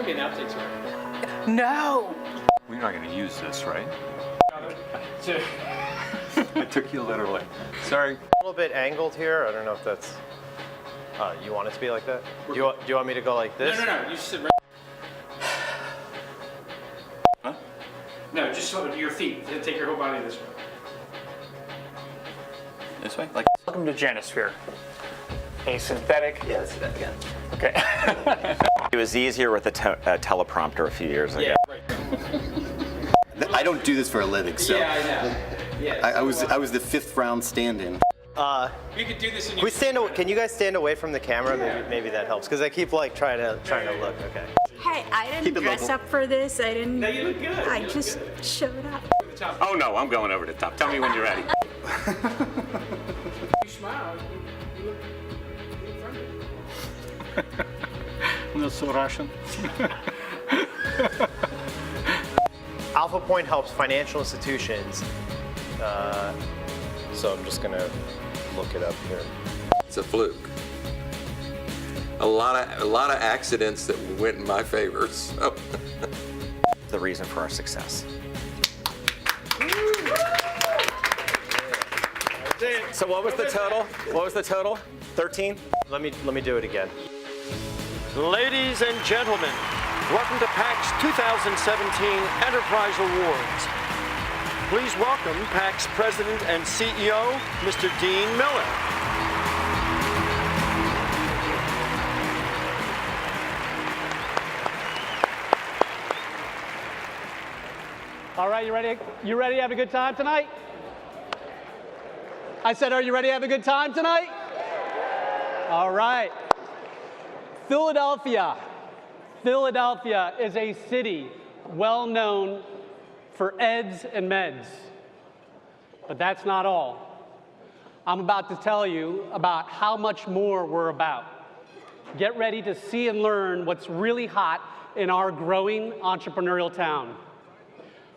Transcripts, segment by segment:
going to be an outtake story. No! We're not going to use this, right? So, I took you literally. Sorry. A little bit angled here. I don't know if that's. You want it to be like that? Do you want me to go like this? no. You sit right. Huh? No, just so your feet. Take your whole body this way. This way? Like. Welcome to Janisphere. A synthetic. Yeah, let's do that again. Okay. It was easier with a teleprompter a few years ago. Yeah, right. I don't do this for a living, so Yeah, I know. Yeah. I was the 5th round stand-in. You could do this in Can we stand? Can you guys stand away from the camera? Maybe that helps, because I keep like trying to look. Okay. Hey, I didn't Keep it dress local. up for this. I didn't. No, you look good. I You look just good. showed up. Oh no, I'm going over the top. Tell me when you're ready. You smile. You look friendly. Not so Russian. Alpha Point helps financial institutions. So I'm just gonna look it up here. It's a fluke. A lot of accidents that went in my favor. So. The reason for our success. So what was the total? What was the total? 13? Let me do it again. Ladies and gentlemen, welcome to PAC's 2017 Enterprise Awards. Please welcome PAC's President and CEO, Mr. Dean Miller. All right, you ready? You ready to have a good time tonight? I said, are you ready to have a good time tonight? All right. Philadelphia. Philadelphia is a city well known for eds and meds. But that's not all. I'm about to tell you about how much more we're about. Get ready to see and learn what's really hot in our growing entrepreneurial town.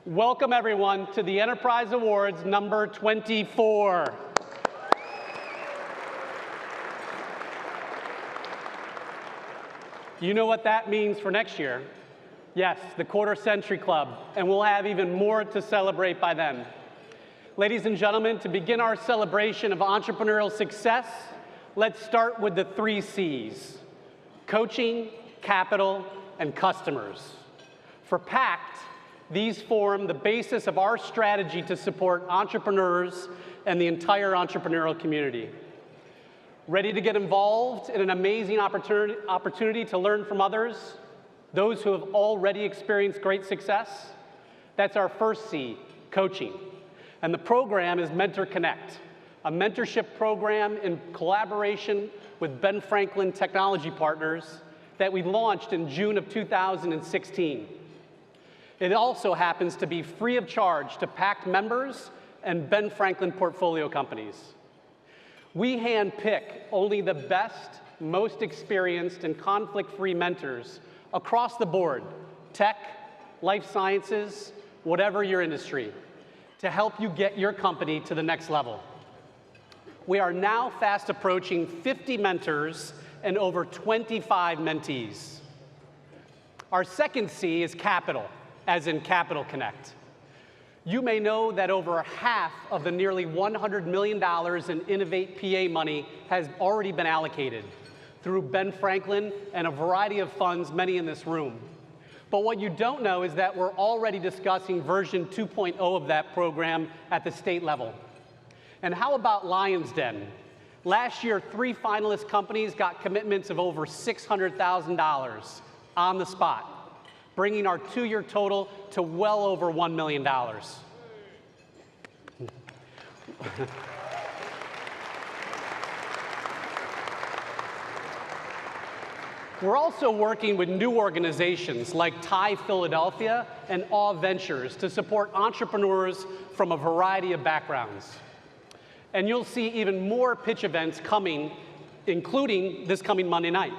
Welcome everyone to the Enterprise Awards number 24. You know what that means for next year? Yes, the Quarter Century Club, and we'll have even more to celebrate by then. Ladies and gentlemen, to begin our celebration of entrepreneurial success, let's start with the 3 C's: coaching, capital, and customers. For PACT, these form the basis of our strategy to support entrepreneurs and the entire entrepreneurial community. Ready to get involved in an amazing opportunity to learn from others, those who have already experienced great success? That's our first C, coaching. And the program is Mentor Connect, a mentorship program in collaboration with Ben Franklin Technology Partners that we launched in June of 2016. It also happens to be free of charge to PACT members and Ben Franklin portfolio companies. We handpick only the best, most experienced, and conflict-free mentors across the board, tech, life sciences, whatever your industry, to help you get your company to the next level. We are now fast approaching 50 mentors and over 25 mentees. Our second C is capital, as in Capital Connect. You may know that over half of the nearly $100 million in Innovate PA money has already been allocated through Ben Franklin and a variety of funds, many in this room. But what you don't know is that we're already discussing version 2.0 of that program at the state level. And how about Lion's Den? Last year, 3 finalist companies got commitments of over $600,000 on the spot, bringing our 2-year total to well over $1 million. We're also working with new organizations like TIE Philadelphia and Awe Ventures to support entrepreneurs from a variety of backgrounds. And you'll see even more pitch events coming, including this coming Monday night.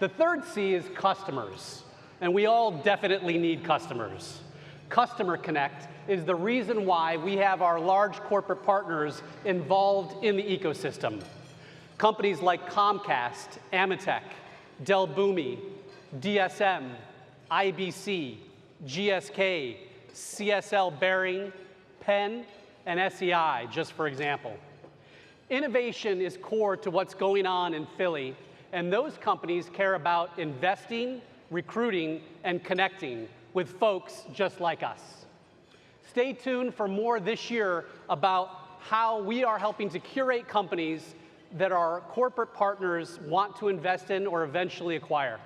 The third C is customers. And we all definitely need customers. Customer Connect is the reason why we have our large corporate partners involved in the ecosystem. Companies like Comcast, Amitech, Dell Boomi, DSM, IBC, GSK, CSL Behring, Penn, and SEI, just for example. Innovation is core to what's going on in Philly, and those companies care about investing, recruiting, and connecting with folks just like us. Stay tuned for more this year about how we are helping to curate companies that our corporate partners want to invest in or eventually acquire.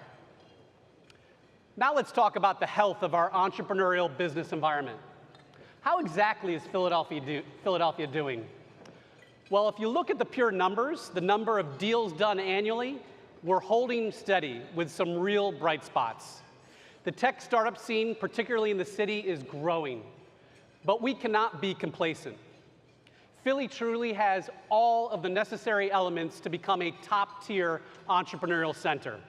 Now let's talk about the health of our entrepreneurial business environment. How exactly is Philadelphia doing? Well, if you look at the pure numbers, the number of deals done annually, we're holding steady with some real bright spots. The tech startup scene, particularly in the city, is growing, but we cannot be complacent. Philly truly has all of the necessary elements to become a top-tier entrepreneurial center.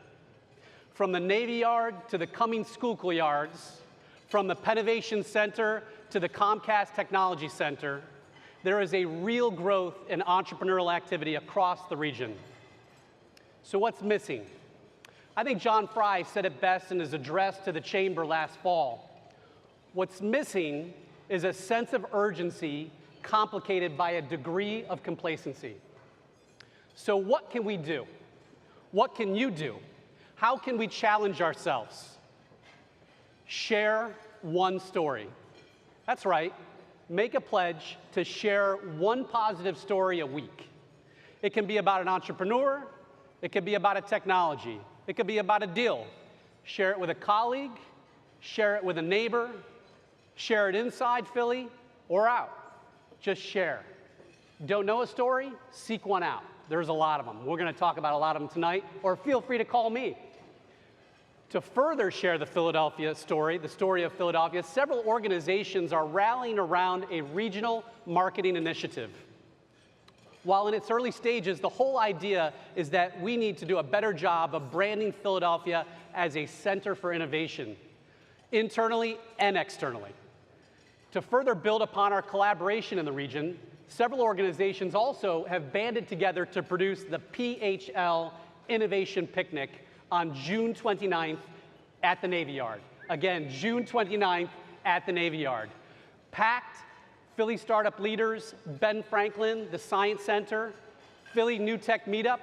From the Navy Yard to the Cummings Schuylkill Yards, from the Pennovation Center to the Comcast Technology Center, there is a real growth in entrepreneurial activity across the region. So what's missing? I think John Fry said it best in his address to the chamber last fall. What's missing is a sense of urgency complicated by a degree of complacency. So what can we do? What can you do? How can we challenge ourselves? Share one story. That's right. Make a pledge to share one positive story a week. It can be about an entrepreneur. It could be about a technology. It could be about a deal. Share it with a colleague. Share it with a neighbor. Share it inside Philly or out. Just share. Don't know a story? Seek one out. There's a lot of them. We're going to talk about a lot of them tonight, or feel free to call me. To further share the Philadelphia story, the story of Philadelphia, several organizations are rallying around a regional marketing initiative. While in its early stages, the whole idea is that we need to do a better job of branding Philadelphia as a center for innovation, internally and externally. To further build upon our collaboration in the region, several organizations also have banded together to produce the PHL Innovation Picnic on June 29th at the Navy Yard. Again, June 29th at the Navy Yard. Packed Philly startup leaders, Ben Franklin, the Science Center, Philly New Tech Meetup,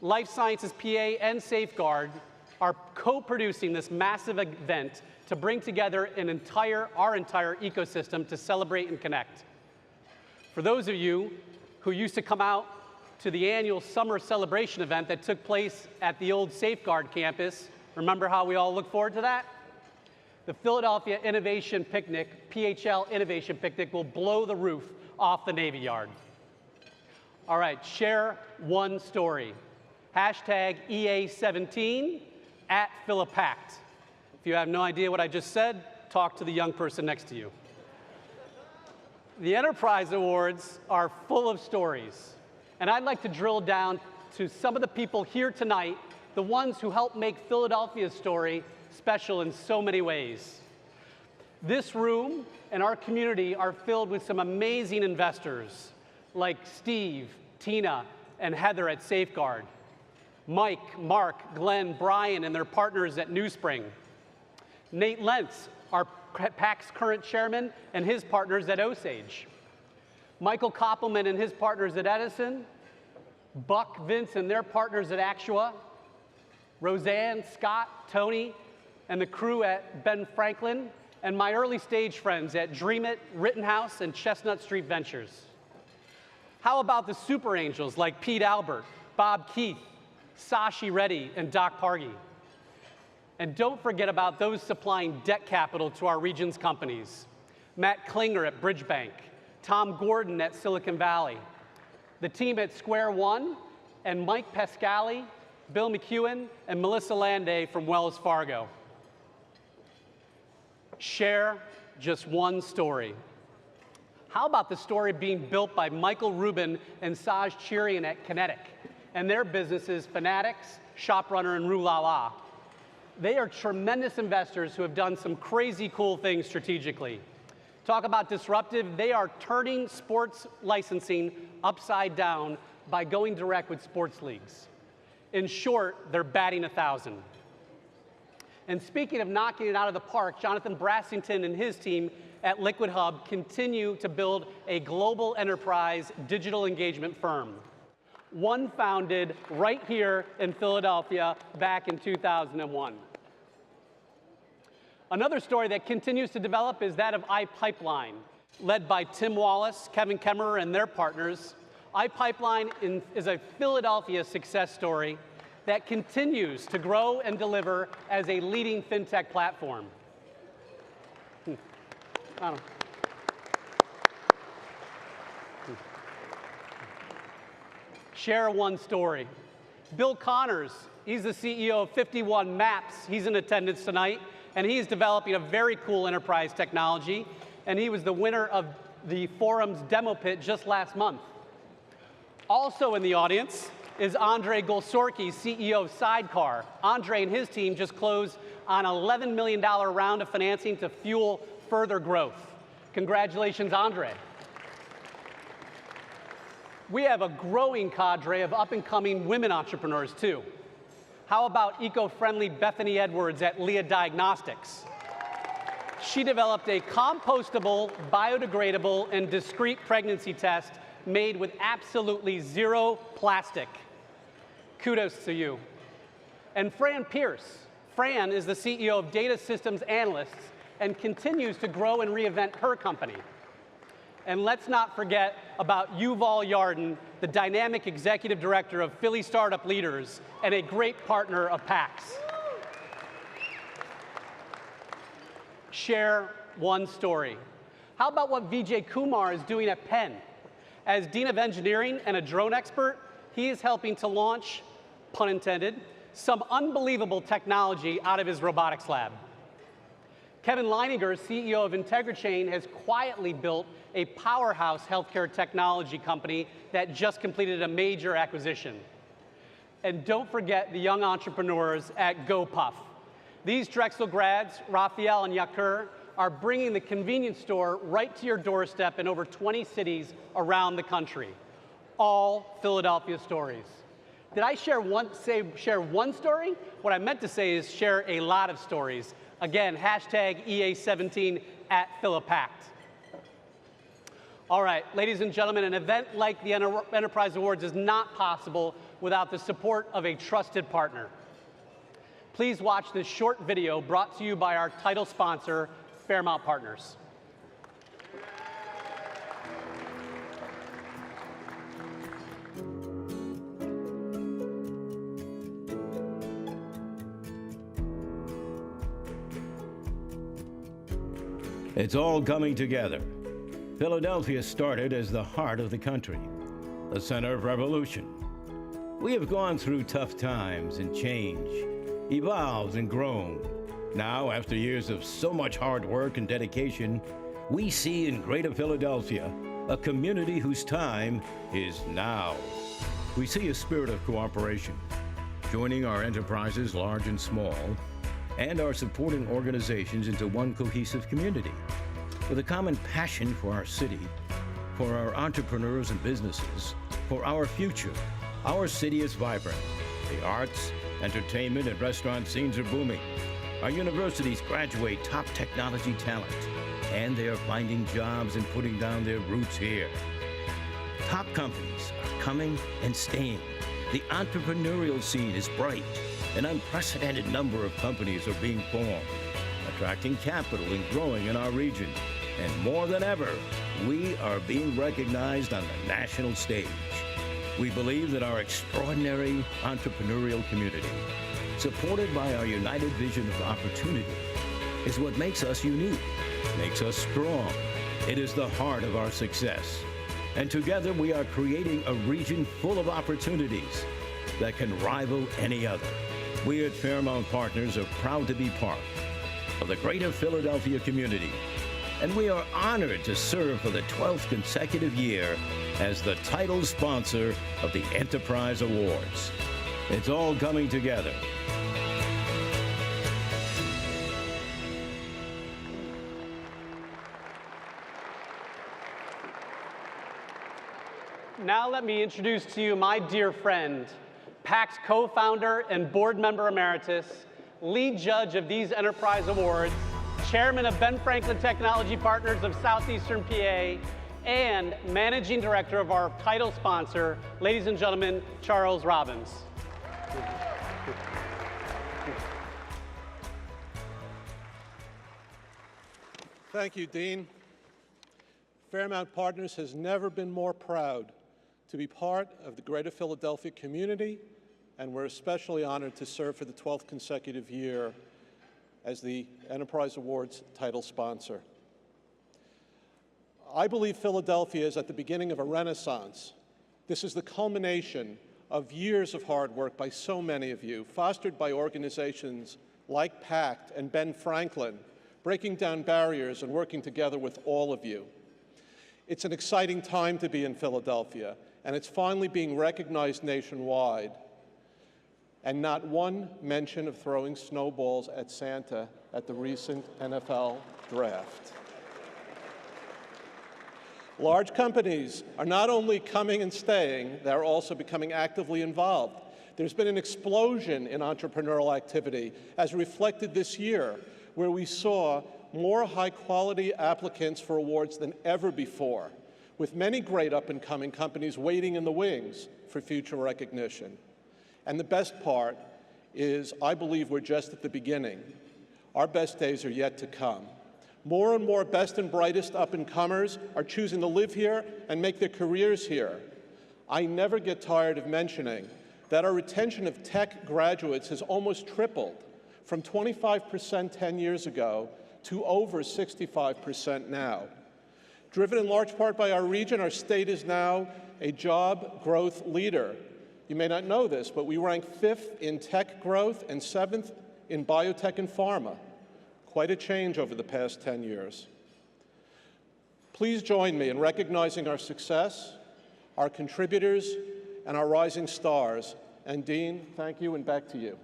Life Sciences PA, and Safeguard are co-producing this massive event to bring together our entire ecosystem to celebrate and connect. For those of you who used to come out to the annual summer celebration event that took place at the old Safeguard campus, remember how we all look forward to that? The Philadelphia Innovation Picnic, PHL Innovation Picnic, will blow the roof off the Navy Yard. All right, share one story. Hashtag EA17 at PhilaPact. If you have no idea what I just said, talk to the young person next to you. The Enterprise Awards are full of stories, and I'd like to drill down to some of the people here tonight, the ones who helped make Philadelphia's story special in so many ways. This room and our community are filled with some amazing investors like Steve, Tina, and Heather at Safeguard, Mike, Mark, Glenn, Brian, and their partners at NewSpring, Nate Lentz, our PAC's current chairman, and his partners at Osage, Michael Koppelman and his partners at Edison, Buck, Vince, and their partners at Actua, Roseanne, Scott, Tony, and the crew at Ben Franklin, and my early stage friends at Dream It, Rittenhouse, and Chestnut Street Ventures. How about the super angels like Pete Albert, Bob Keith, Sashi Reddy, and Doc Pargy? And don't forget about those supplying debt capital to our region's companies. Matt Klinger at Bridgebank, Tom Gordon at Silicon Valley, the team at Square One, and Mike Pascali, Bill McEwen, and Melissa Landay from Wells Fargo. Share just one story. How about the story being built by Michael Rubin and Saj Chirian at Kinetic and their businesses Fanatics, ShopRunner, and Rue La La? They are tremendous investors who have done some crazy cool things strategically. Talk about disruptive. They are turning sports licensing upside down by going direct with sports leagues. In short, they're batting 1,000. And speaking of knocking it out of the park, Jonathan Brassington and his team at Liquid Hub continue to build a global enterprise digital engagement firm. One founded right here in Philadelphia back in 2001. Another story that continues to develop is that of iPipeline, led by Tim Wallace, Kevin Kemmerer, and their partners. iPipeline is a Philadelphia success story that continues to grow and deliver as a leading fintech platform. Share one story. Bill Connors, he's the CEO of 51 Maps. He's in attendance tonight, and he's developing a very cool enterprise technology, and he was the winner of the forum's demo pit just last month. Also in the audience is Andre Golsorki, CEO of Sidecar. Andre and his team just closed on an $11 million round of financing to fuel further growth. Congratulations, Andre. We have a growing cadre of up-and-coming women entrepreneurs, too. How about eco-friendly Bethany Edwards at Leah Diagnostics? She developed a compostable, biodegradable, and discreet pregnancy test made with absolutely zero plastic. Kudos to you. And Fran Pierce. Fran is the CEO of Data Systems Analysts and continues to grow and reinvent her company. And let's not forget about Yuval Yarden, the dynamic executive director of Philly Startup Leaders and a great partner of PAX. Share one story. How about what Vijay Kumar is doing at Penn? As Dean of Engineering and a drone expert, he is helping to launch, pun intended, some unbelievable technology out of his robotics lab. Kevin Leininger, CEO of IntegraChain, has quietly built a powerhouse healthcare technology company that just completed a major acquisition. And don't forget the young entrepreneurs at GoPuff. These Drexel grads, Raphael and Yakur, are bringing the convenience store right to your doorstep in over 20 cities around the country. All Philadelphia stories. Did I share one story? What I meant to say is share a lot of stories. Again, hashtag EA17 at PhilaPact. All right, ladies and gentlemen, an event like the Enterprise Awards is not possible without the support of a trusted partner. Please watch this short video brought to you by our title sponsor, Fairmount Partners. It's all coming together. Philadelphia started as the heart of the country, the center of revolution. We have gone through tough times and change, evolved and grown. Now, after years of so much hard work and dedication, we see in Greater Philadelphia a community whose time is now. We see a spirit of cooperation, joining our enterprises, large and small, and our supporting organizations into one cohesive community with a common passion for our city, for our entrepreneurs and businesses, for our future. Our city is vibrant. The arts, entertainment, and restaurant scenes are booming. Our universities graduate top technology talent, and they are finding jobs and putting down their roots here. Top companies are coming and staying. The entrepreneurial scene is bright. An unprecedented number of companies are being formed, attracting capital and growing in our region. And more than ever, we are being recognized on the national stage. We believe that our extraordinary entrepreneurial community, supported by our united vision of opportunity, is what makes us unique, makes us strong. It is the heart of our success. And together we are creating a region full of opportunities that can rival any other. We at Fairmount Partners are proud to be part of the Greater Philadelphia community, and we are honored to serve for the 12th consecutive year as the title sponsor of the Enterprise Awards. It's all coming together. Now let me introduce to you my dear friend, PAC's co-founder and board member emeritus, lead judge of these Enterprise Awards, chairman of Ben Franklin Technology Partners of Southeastern PA, and managing director of our title sponsor, ladies and gentlemen, Charles Robbins. Thank you, Dean. Fairmount Partners has never been more proud to be part of the greater Philadelphia community, and we're especially honored to serve for the 12th consecutive year as the Enterprise Awards title sponsor. I believe Philadelphia is at the beginning of a renaissance. This is the culmination of years of hard work by so many of you, fostered by organizations like PACT and Ben Franklin, breaking down barriers and working together with all of you. It's an exciting time to be in Philadelphia, and it's finally being recognized nationwide. And not one mention of throwing snowballs at Santa at the recent NFL draft. Large companies are not only coming and staying, they're also becoming actively involved. There's been an explosion in entrepreneurial activity, as reflected this year, where we saw more high-quality applicants for awards than ever before, with many great up-and-coming companies waiting in the wings for future recognition. And the best part is, I believe we're just at the beginning. Our best days are yet to come. More and more best and brightest up-and-comers are choosing to live here and make their careers here. I never get tired of mentioning that our retention of tech graduates has almost tripled, from 25% 10 years ago to over 65% now. Driven in large part by our region, our state is now a job growth leader. You may not know this, but we rank 5th in tech growth and 7th in biotech and pharma. Quite a change over the past 10 years. Please join me in recognizing our success, our contributors, and our rising stars. And Dean, thank you, and back to you.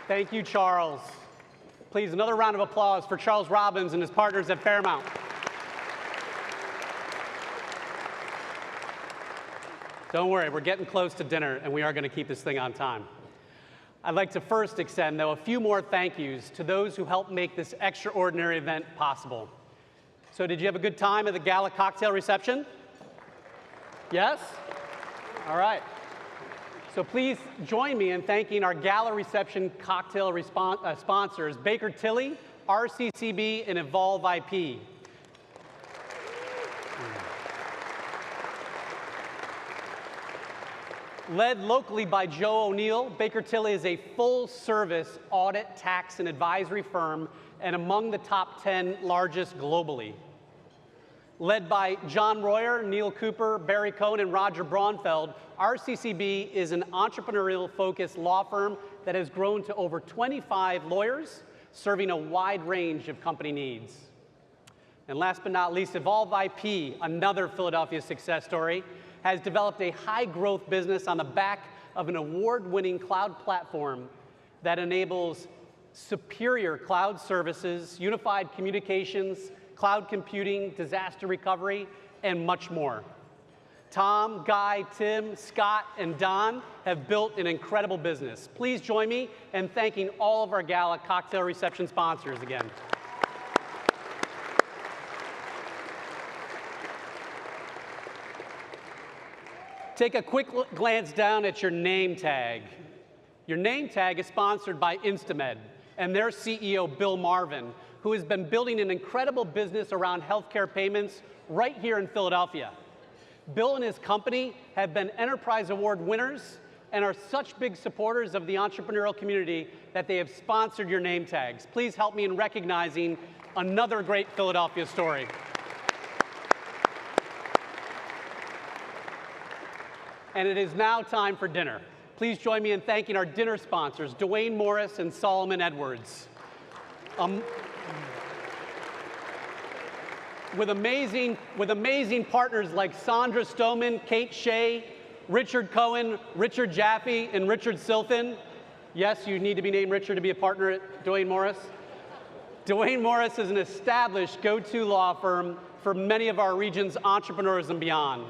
Thank you, Charles. Please, another round of applause for Charles Robbins and his partners at Fairmount. Don't worry, we're getting close to dinner, and we are going to keep this thing on time. I'd like to first extend, though, a few more thank yous to those who helped make this extraordinary event possible. So did you have a good time at the gala cocktail reception? Yes? All right. So please join me in thanking our gala reception cocktail sponsors, Baker Tilly, RCCB, and Evolve IP. Led locally by Joe O'Neill, Baker Tilly is a full-service audit, tax, and advisory firm and among the top 10 largest globally. Led by John Royer, Neil Cooper, Barry Cohn, and Roger Braunfeld, RCCB is an entrepreneurial-focused law firm that has grown to over 25 lawyers, serving a wide range of company needs. And last but not least, Evolve IP, another Philadelphia success story, has developed a high-growth business on the back of an award-winning cloud platform that enables superior cloud services, unified communications, cloud computing, disaster recovery, and much more. Tom, Guy, Tim, Scott, and Don have built an incredible business. Please join me in thanking all of our gala cocktail reception sponsors again. Take a quick glance down at your name tag. Your name tag is sponsored by Instamed and their CEO, Bill Marvin, who has been building an incredible business around healthcare payments right here in Philadelphia. Bill and his company have been Enterprise Award winners and are such big supporters of the entrepreneurial community that they have sponsored your name tags. Please help me in recognizing another great Philadelphia story. And it is now time for dinner. Please join me in thanking our dinner sponsors, Dwayne Morris and Solomon Edwards. With amazing partners like Sandra Stoneman, Kate Shea, Richard Cohen, Richard Jaffe, and Richard Silfen. Yes, you need to be named Richard to be a partner at Dwayne Morris. Dwayne Morris is an established go-to law firm for many of our region's entrepreneurs and beyond.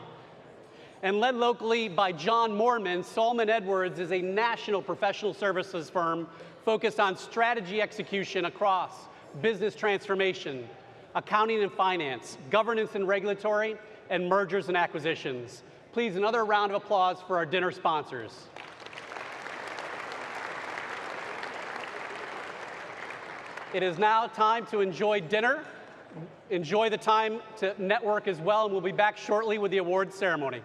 And led locally by John Moorman, Solomon Edwards is a national professional services firm focused on strategy execution across business transformation, accounting and finance, governance and regulatory, and mergers and acquisitions. Please, another round of applause for our dinner sponsors. It is now time to enjoy dinner. Enjoy the time to network as well, and we'll be back shortly with the awards ceremony.